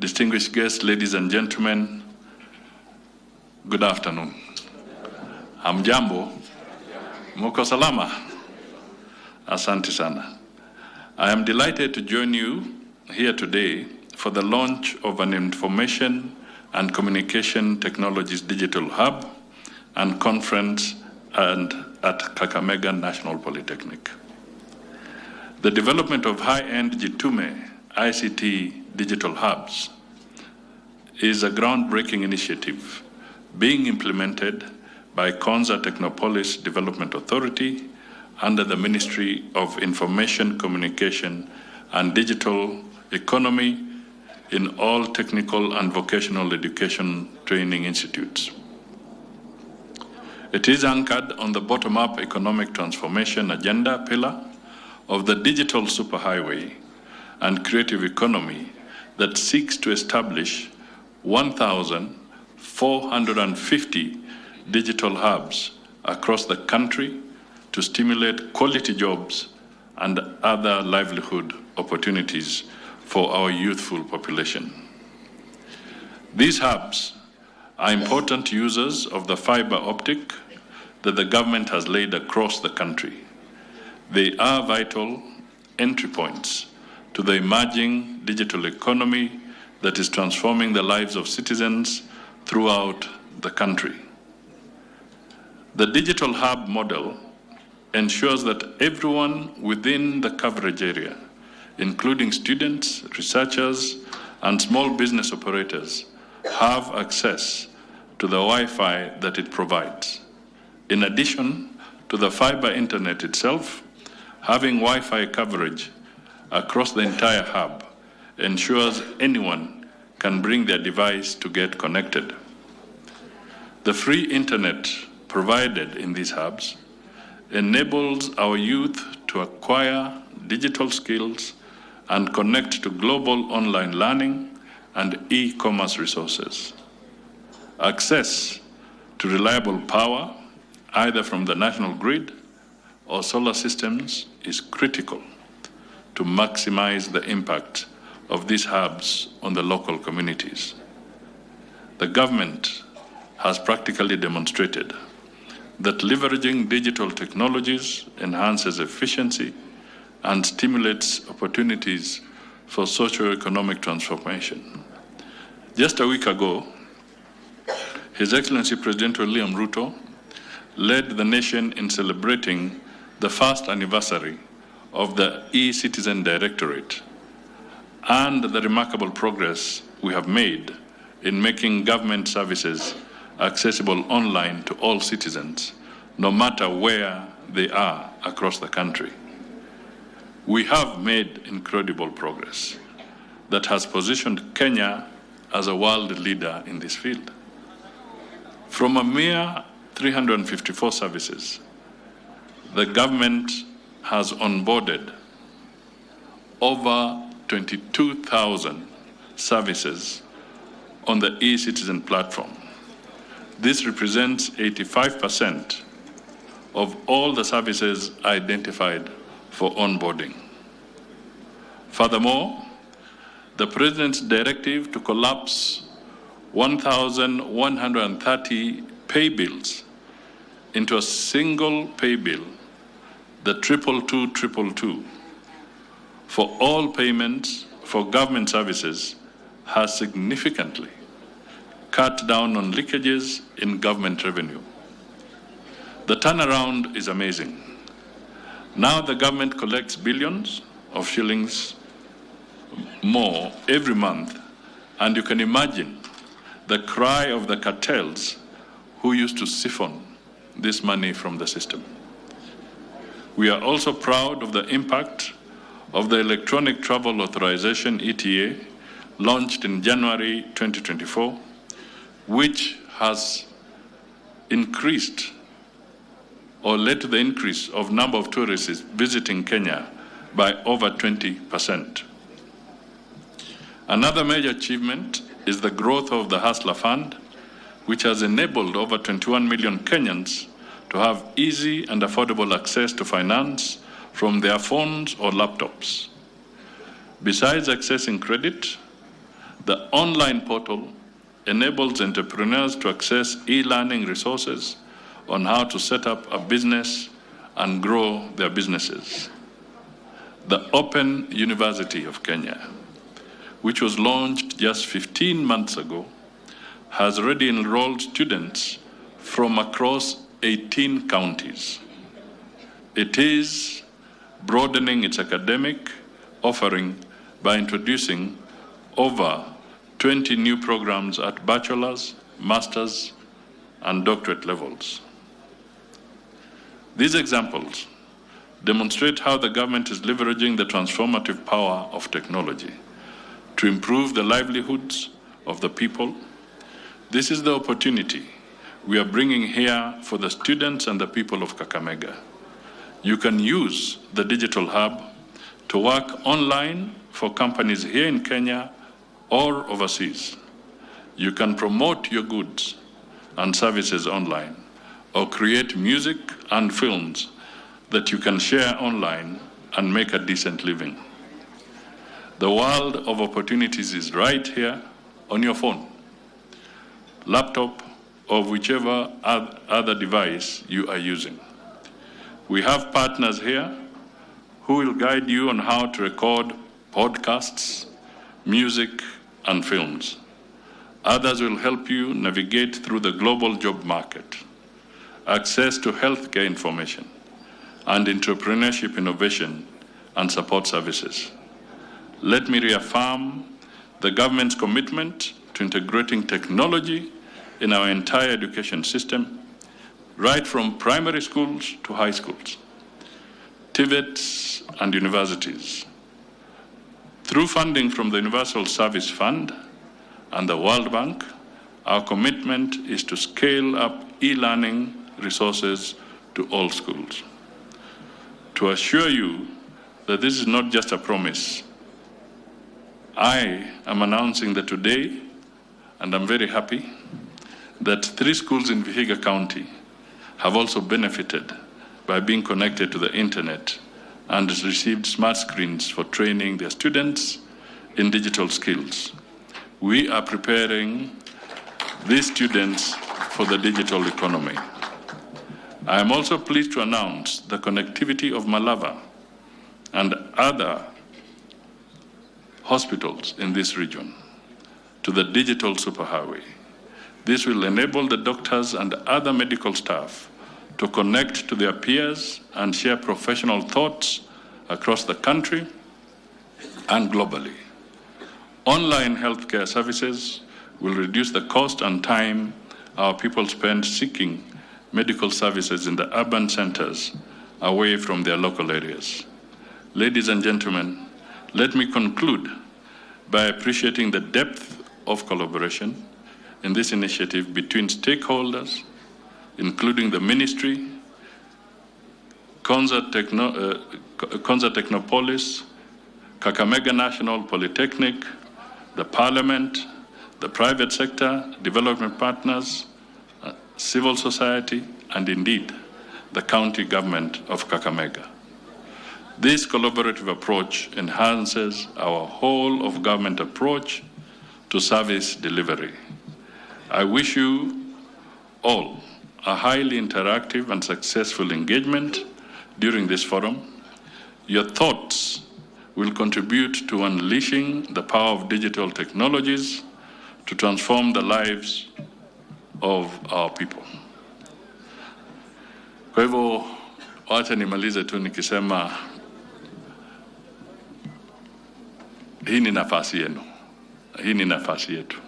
distinguished guests, ladies and gentlemen, good afternoon. Hamjambo, muko salama? Asante sana. I am delighted to join you here today for the launch of an Information and Communication Technologies Digital Hub and Conference at Kakamega National Polytechnic. The development of high-end Jitume ICT digital hubs is a groundbreaking initiative being implemented by Konza Technopolis Development Authority under the Ministry of Information, Communication and Digital Economy in all technical and vocational education training institutes. It is anchored on the bottom-up economic transformation agenda pillar of the digital superhighway and creative economy that seeks to establish 1,450 digital hubs across the country to stimulate quality jobs and other livelihood opportunities for our youthful population. These hubs are important users of the fiber optic that the government has laid across the country. They are vital entry points to the emerging digital economy that is transforming the lives of citizens throughout the country. The digital hub model ensures that everyone within the coverage area, including students, researchers, and small business operators, have access to the Wi-Fi that it provides. In addition to the fiber internet itself, having Wi-Fi coverage across the entire hub ensures anyone can bring their device to get connected. The free internet provided in these hubs enables our youth to acquire digital skills and connect to global online learning and e-commerce resources. Access to reliable power, either from the national grid or solar systems, is critical to maximize the impact of these hubs on the local communities. The government has practically demonstrated that leveraging digital technologies enhances efficiency and stimulates opportunities for socio-economic transformation. Just a week ago, His Excellency President William Ruto led the nation in celebrating the first anniversary of the e-Citizen Directorate and the remarkable progress we have made in making government services accessible online to all citizens, no matter where they are across the country. We have made incredible progress that has positioned Kenya as a world leader in this field. From a mere 354 services, the government has onboarded over 22,000 services on the e-Citizen platform. This represents 85% of all the services identified for onboarding. Furthermore, the President's directive to collapse 1,130 pay bills into a single pay bill, the 22222, for all payments for government services has significantly cut down on leakages in government revenue. The turnaround is amazing. Now the government collects billions of shillings more every month, and you can imagine the cry of the cartels who used to siphon this money from the system. We are also proud of the impact of the Electronic Travel Authorization ETA launched in January 2024, which has increased or led to the increase of number of tourists visiting Kenya by over 20%. Another major achievement is the growth of the Hustler Fund, which has enabled over 21 million Kenyans to have easy and affordable access to finance from their phones or laptops. Besides accessing credit, The online portal enables entrepreneurs to access e-learning resources on how to set up a business and grow their businesses. The Open University of Kenya, which was launched just 15 months ago, has already enrolled students from across 18 counties. It is broadening its academic offering by introducing over 20 new programs at bachelor's, master's, and doctorate levels. These examples demonstrate how the government is leveraging the transformative power of technology to improve the livelihoods of the people. This is the opportunity we are bringing here for the students and the people of Kakamega. You can use the digital hub to work online for companies here in Kenya or overseas. You can promote your goods and services online, or create music and films that you can share online and make a decent living. The world of opportunities is right here on your phone, laptop, or whichever other device you are using. We have partners here who will guide you on how to record podcasts, music, and films. Others will help you navigate through the global job market, access to healthcare information, and entrepreneurship innovation and support services. Let me reaffirm the government's commitment to integrating technology in our entire education system, right from primary schools to high schools, TVETs, and universities. Through funding from the Universal Service Fund and the World Bank, our commitment is to scale up e-learning resources to all schools. To assure you that this is not just a promise, I am announcing that today, and I'm very happy, that 3 schools in Vihiga County have also benefited by being connected to the internet and received smart screens for training their students in digital skills. We are preparing these students for the digital economy. I am also pleased to announce the connectivity of Malava and other hospitals in this region to the digital superhighway. This will enable the doctors and other medical staff to connect to their peers and share professional thoughts across the country and globally. Online healthcare services will reduce the cost and time our people spend seeking medical services in the urban centers away from their local areas. Ladies and gentlemen, let me conclude by appreciating the depth of collaboration in this initiative between stakeholders, including the ministry, Konza Technopolis, Kakamega National Polytechnic, the Parliament, the private sector, development partners, civil society, and indeed, the county government of Kakamega. This collaborative approach enhances our whole of government approach to service delivery. I wish you all a highly interactive and successful engagement during this forum. Your thoughts will contribute to unleashing the power of digital technologies to transform the lives of our people. Kwa hivyo, wacha nimalize tu nikisema hii ni nafasi yenu. Hii ni nafasi yetu.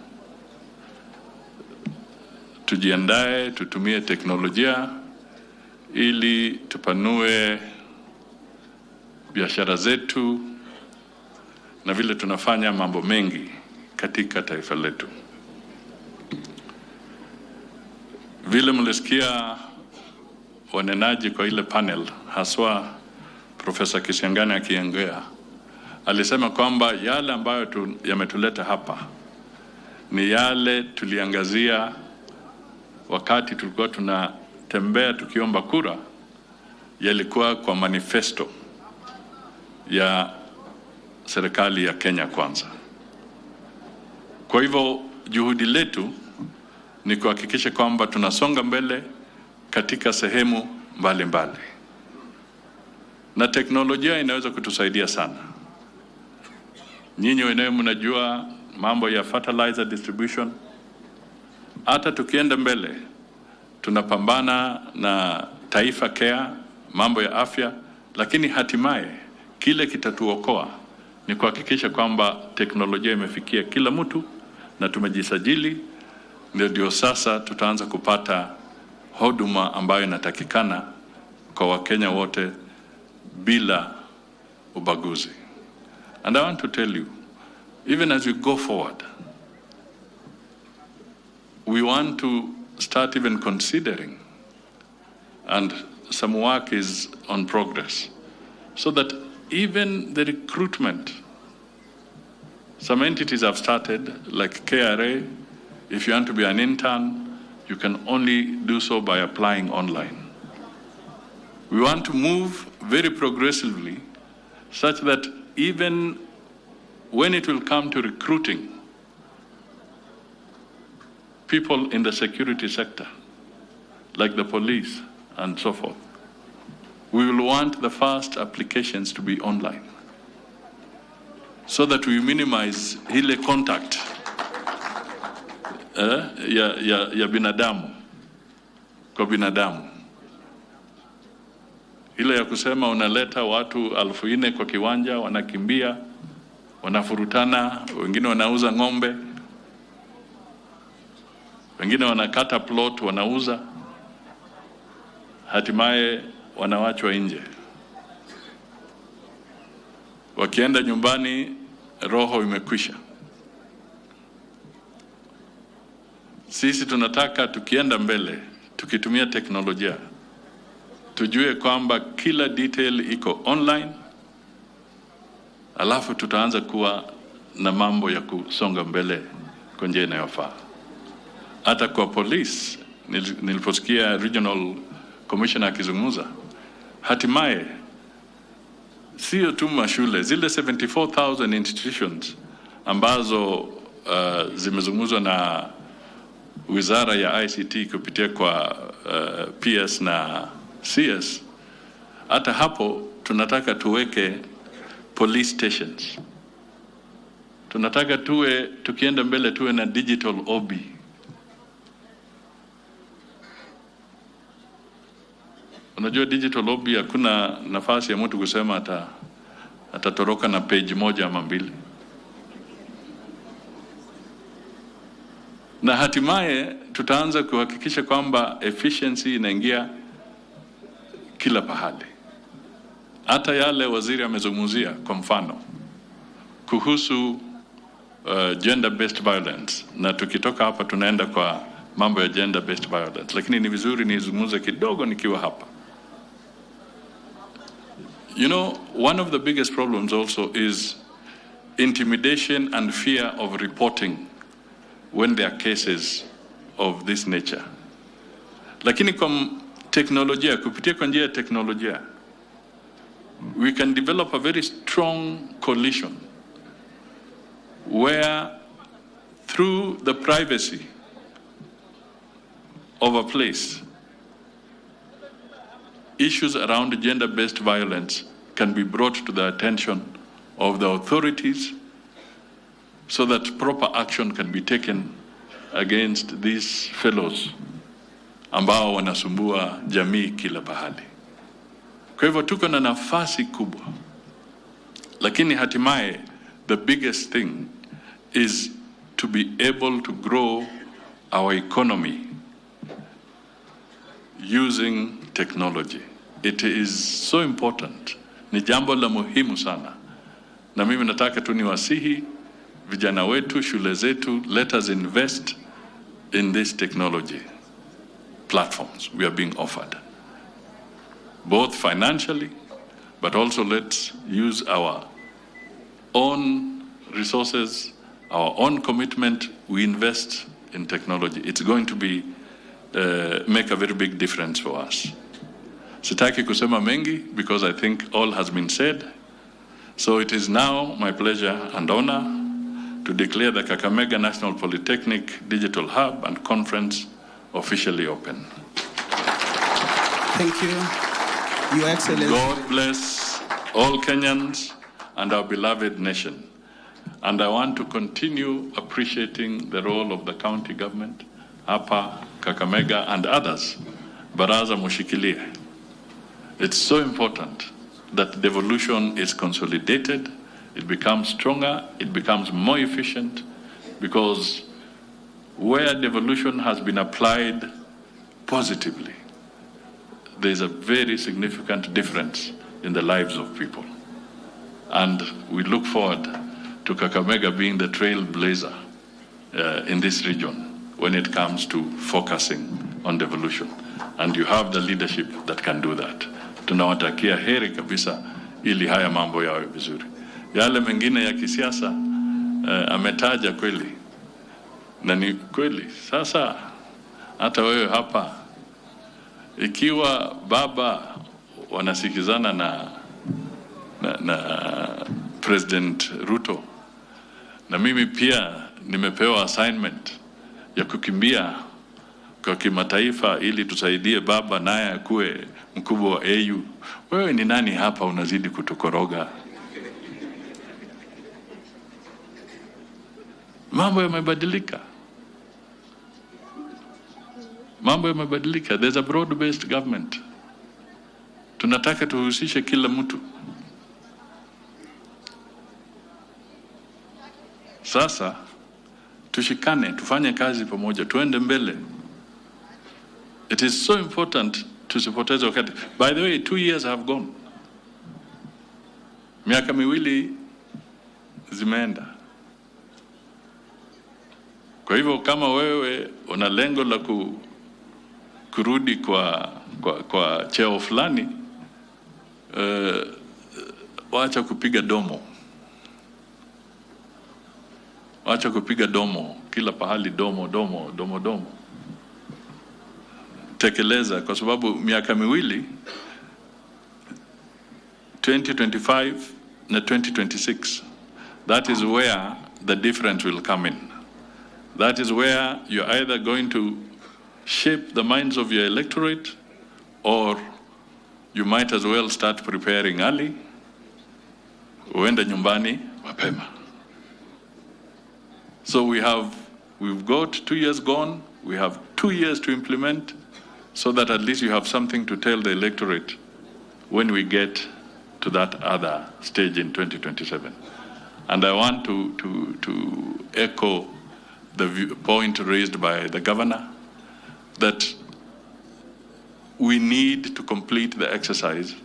Tujiandae, tutumie teknolojia ili tupanue biashara zetu na vile tunafanya mambo mengi katika taifa letu. Vile mlisikia wanenaji kwa ile panel, haswa Profesa Kisiangani akiongea, alisema kwamba yale ambayo yametuleta hapa ni yale tuliangazia wakati tulikuwa tunatembea tukiomba kura, yalikuwa kwa manifesto ya serikali ya Kenya Kwanza. Kwa hivyo juhudi letu ni kuhakikisha kwamba tunasonga mbele katika sehemu mbalimbali. Na teknolojia inaweza kutusaidia sana. Nyinyi wenyewe mnajua mambo ya fertilizer distribution. Hata tukienda mbele, tunapambana na Taifa Care, mambo ya afya, lakini hatimaye kile kitatuokoa ni kuhakikisha kwamba teknolojia imefikia kila mtu na tumejisajili, ndio sasa tutaanza kupata huduma ambayo inatakikana kwa Wakenya wote bila ubaguzi. And I want to tell you, even as we go forward, we want to start even considering, and some work is on progress, so that even the recruitment, some entities have started, like KRA. If you want to be an intern, you can only do so by applying online. We want to move very progressively such that even when it will come to recruiting people in the security sector, like the police and so forth, we will want the first applications to be online, so that we minimize ile contact ya binadamu kwa binadamu. Ile ya kusema unaleta watu 4,000 kwa kiwanja, wanakimbia, wanafurutana, wengine wanauza ng'ombe, wengine wanakata plot wanauza, hatimaye wanawachwa nje. Wakienda nyumbani roho imekwisha. Sisi tunataka tukienda mbele, tukitumia teknolojia, tujue kwamba kila detail iko online, alafu tutaanza kuwa na mambo ya kusonga mbele kwa njia inayofaa. Hata kwa police, niliposikia regional commissioner akizungumza, hatimaye sio tu mashule, zile 74,000 institutions ambazo zimezungumzwa na Wizara ya ICT kupitia kwa PS na CS, hata hapo tunataka tuweke police stations. Tunataka tukienda mbele tuwe na digital OB. Unajua digital OB hakuna nafasi ya mtu kusema atatoroka na page moja ama mbili. Na hatimaye tutaanza kuhakikisha kwamba efficiency inaingia kila pahali. Hata yale waziri amezungumzia, kwa mfano kuhusu gender based violence, na tukitoka hapa tunaenda kwa mambo ya gender based violence, lakini ni vizuri nizungumze kidogo nikiwa hapa. You know, one of the biggest problems also is intimidation and fear of reporting when there are cases of this nature. Lakini kwa teknolojia, kupitia kwa njia ya teknolojia, we can develop a very strong coalition where through the privacy of a place, issues around gender-based violence can be brought to the attention of the authorities so that proper action can be taken against these fellows ambao wanasumbua jamii kila pahali. Kwa hivyo tuko na nafasi kubwa, lakini hatimaye the biggest thing is to be able to grow our economy using technology. It is so important. Ni jambo la muhimu sana. Na mimi nataka tu niwasihi vijana wetu, shule zetu, let us invest in this technology platforms we are being offered, both financially, but also let's use our own resources, our own commitment. We invest in technology. It's going to be make a very big difference for us. Sitaki kusema mengi because I think all has been said. So it is now my pleasure and honor to declare the Kakamega National Polytechnic Digital Hub and Conference officially open. Thank you, Your Excellency. God bless all Kenyans and our beloved nation. And I want to continue appreciating the role of the county government, Hapa, Kakamega, and others. Baraza mushikilie. It's so important that devolution is consolidated, it becomes stronger, it becomes more efficient, because where devolution has been applied positively, there's a very significant difference in the lives of people. And we look forward to Kakamega being the trailblazer in this region when it comes to focusing on devolution. And you have the leadership that can do that. Tunawatakia heri kabisa ili haya mambo yawe vizuri. Yale mengine ya kisiasa ametaja kweli. Na ni kweli. Sasa hata wewe hapa, ikiwa baba wanasikizana na President Ruto, na mimi pia nimepewa assignment ya kukimbia kwa kimataifa ili tusaidie baba naye akuwe mkubwa wa AU. Wewe ni nani hapa unazidi kutukoroga? Mambo yamebadilika. Mambo yamebadilika. There's a broad-based government. Tunataka tuhusishe kila mtu. Sasa tushikane, tufanye kazi pamoja, tuende mbele. It is so important tusipoteze wakati. By the way, 2 years have gone. Miaka miwili zimeenda. Kwa hivyo kama wewe una lengo la kurudi kwa cheo fulani, wacha kupiga domo. Wacha kupiga domo, kila pahali domo. Tekeleza, kwa sababu miaka miwili 2025 na 2026, that is where the difference will come in. That is where you're either going to shape the minds of your electorate, or you might as well start preparing early, uende nyumbani mapema. So we've got 2 years gone, we have 2 years to implement, so that at least you have something to tell the electorate when we get to that other stage in 2027. And I want to echo the point raised by the governor, that we need to complete the exercise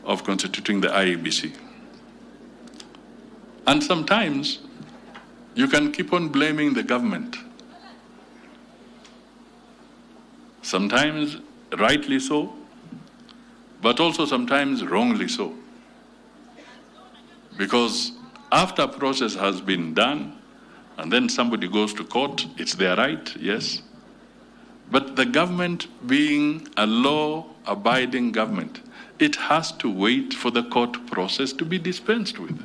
of constituting the IEBC. And sometimes you can keep on blaming the government. Sometimes rightly so, but also sometimes wrongly so. Because after a process has been done, and then somebody goes to court, it's their right, yes. But the government, being a law-abiding government, it has to wait for the court process to be dispensed with.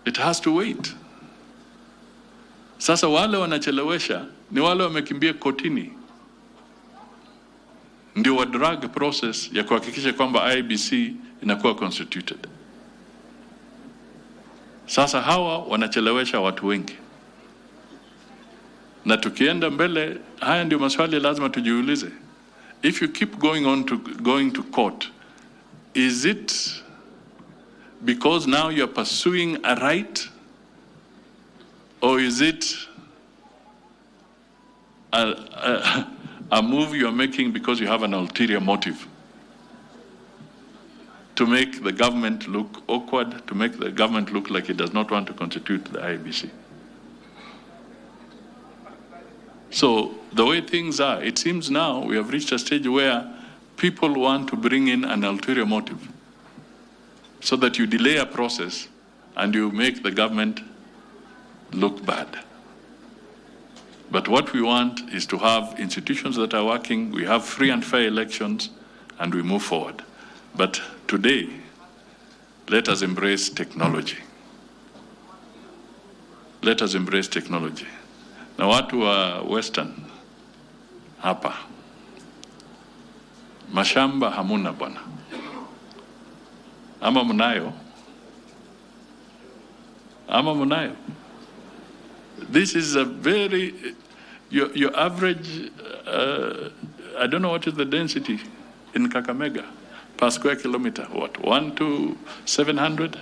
It has to wait. Sasa wale wanachelewesha ni wale wamekimbia kotini, ndio wa drag process ya kuhakikisha kwamba IEBC inakuwa constituted. Sasa hawa wanachelewesha watu wengi, na tukienda mbele, haya ndio maswali lazima tujiulize. If you keep going to court, is it because now you are pursuing a right, or is it a move you are making because you have an ulterior motive to make the government look awkward, to make the government look like it does not want to constitute the IEBC? So the way things are, it seems now we have reached a stage where people want to bring in an ulterior motive, so that you delay a process and you make the government look bad. But what we want is to have institutions that are working, we have free and fair elections, and we move forward. But today, let us embrace technology. Let us embrace technology. Na watu wa Western hapa, mashamba hamuna bwana. Ama mnayo? Ama mnayo? This is a very, your average, I don't know what is the density in Kakamega per square kilometer. What, 1 to 700?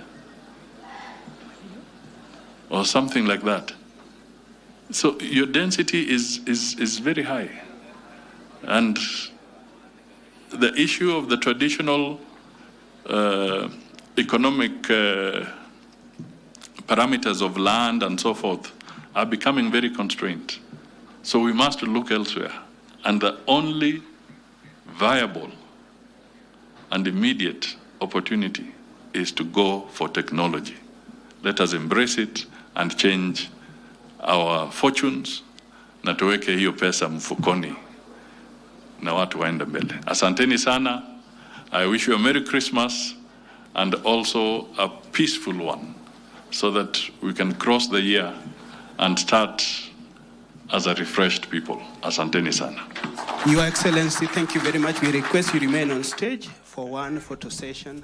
Or something like that. So your density is very high. And the issue of the traditional economic parameters of land and so forth are becoming very constrained. So we must look elsewhere. And the only viable and immediate opportunity is to go for technology. Let us embrace it and change our fortunes, na tuweke hiyo pesa mfukoni na watu waende mbele. Asanteni sana. I wish you a Merry Christmas and also a peaceful one, so that we can cross the year and start as a refreshed people. Asanteni sana. Your Excellency, thank you very much. We request you remain on stage for one photo session.